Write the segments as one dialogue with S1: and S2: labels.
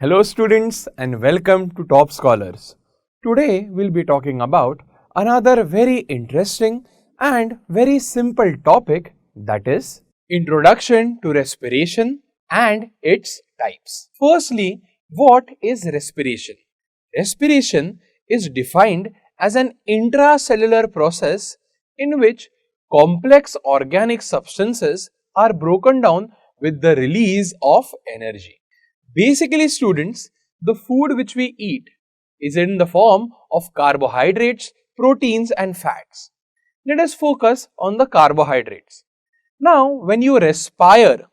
S1: Hello students and welcome to Top Scholars. Today we'll be talking about another very interesting and very simple topic, that is Introduction to Respiration and its types. Firstly, what is respiration? Respiration is defined as an intracellular process in which complex organic substances are broken down with the release of energy. Basically, students, the food which we eat is in the form of carbohydrates, proteins and fats. Let us focus on the carbohydrates. Now, when you respire,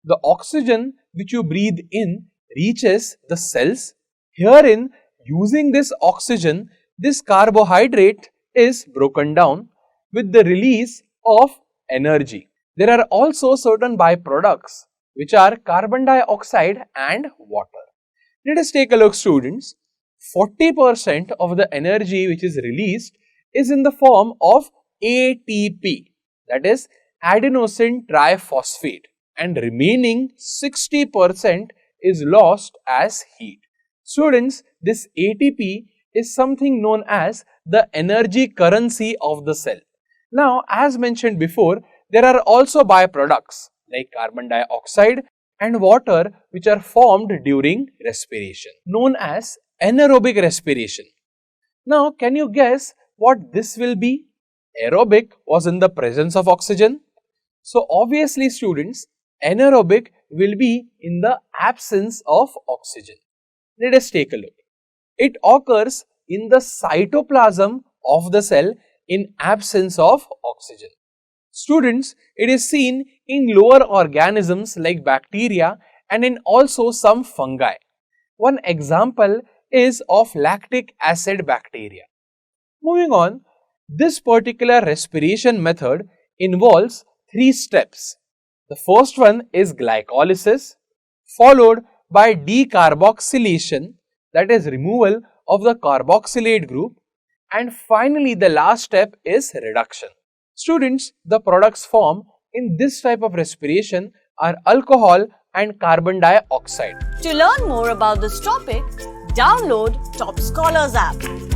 S1: the oxygen which you breathe in reaches the cells. Herein, using this oxygen, this carbohydrate is broken down with the release of energy. There are also certain byproducts which are carbon dioxide and water. Let us take a look, students. 40% of the energy which is released is in the form of ATP, that is adenosine triphosphate, and remaining 60% is lost as heat. Students, this ATP is something known as the energy currency of the cell. Now, as mentioned before, there are also byproducts like carbon dioxide and water which are formed during respiration, known as anaerobic respiration. Now, can you guess what this will be? Aerobic was in the presence of oxygen. So, obviously students, anaerobic will be in the absence of oxygen. Let us take a look. It occurs in the cytoplasm of the cell in absence of oxygen. Students, it is seen in lower organisms like bacteria and in also some fungi. One example is of lactic acid bacteria. Moving on, this particular respiration method involves 3 steps. The first one is glycolysis, followed by decarboxylation, that is removal of the carboxylate group, and finally the last step is reduction. Students, the products formed in this type of respiration are alcohol and carbon dioxide.
S2: To learn more about this topic, download Toppscholars app.